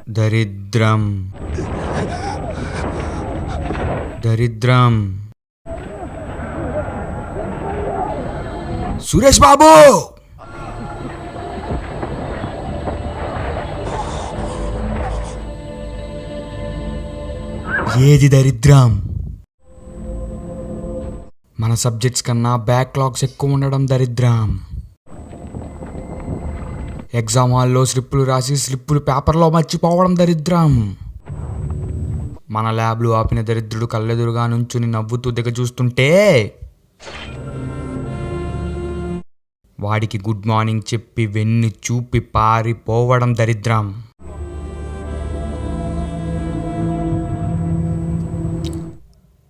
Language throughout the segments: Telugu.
దరిద్రం దరిద్రం. సురేష్ బాబు, ఏది దరిద్రం? మన సబ్జెక్ట్స్ కన్నా బ్యాక్లాగ్స్ ఎక్కువ ఉండడం దరిద్రం. ఎగ్జామ్ హాల్లో స్లిప్పులు రాసి స్లిప్పులు పేపర్లో మర్చిపోవడం దరిద్రం. మన ల్యాబ్లు ఆపిన దరిద్రుడు కళ్ళెదురుగా నుంచుని నవ్వుతూ దిగ చూస్తుంటే వాడికి గుడ్ మార్నింగ్ చెప్పి వెన్ను చూపి పారిపోవడం దరిద్రం.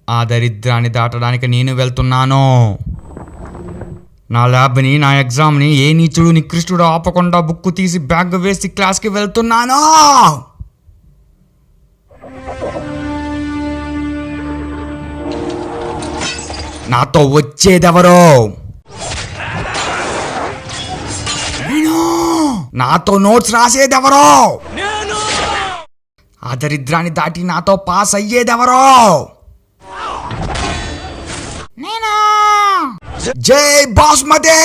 ఆ దరిద్రాన్ని దాటడానికి నేను వెళ్తున్నాను. నా ల్యాబ్ని, నా ఎగ్జామ్ని ఏ నీచుడు నికృష్టుడు ఆపకుండా బుక్కు తీసి బ్యాగ్ వేసి క్లాస్కి వెళ్తున్నాను. నాతో వచ్చేదెవరో, నాతో నోట్స్ రాసేదెవరో, ఆ దరిద్రాన్ని దాటి నాతో పాస్ అయ్యేదెవరో. జై బాస్మతి.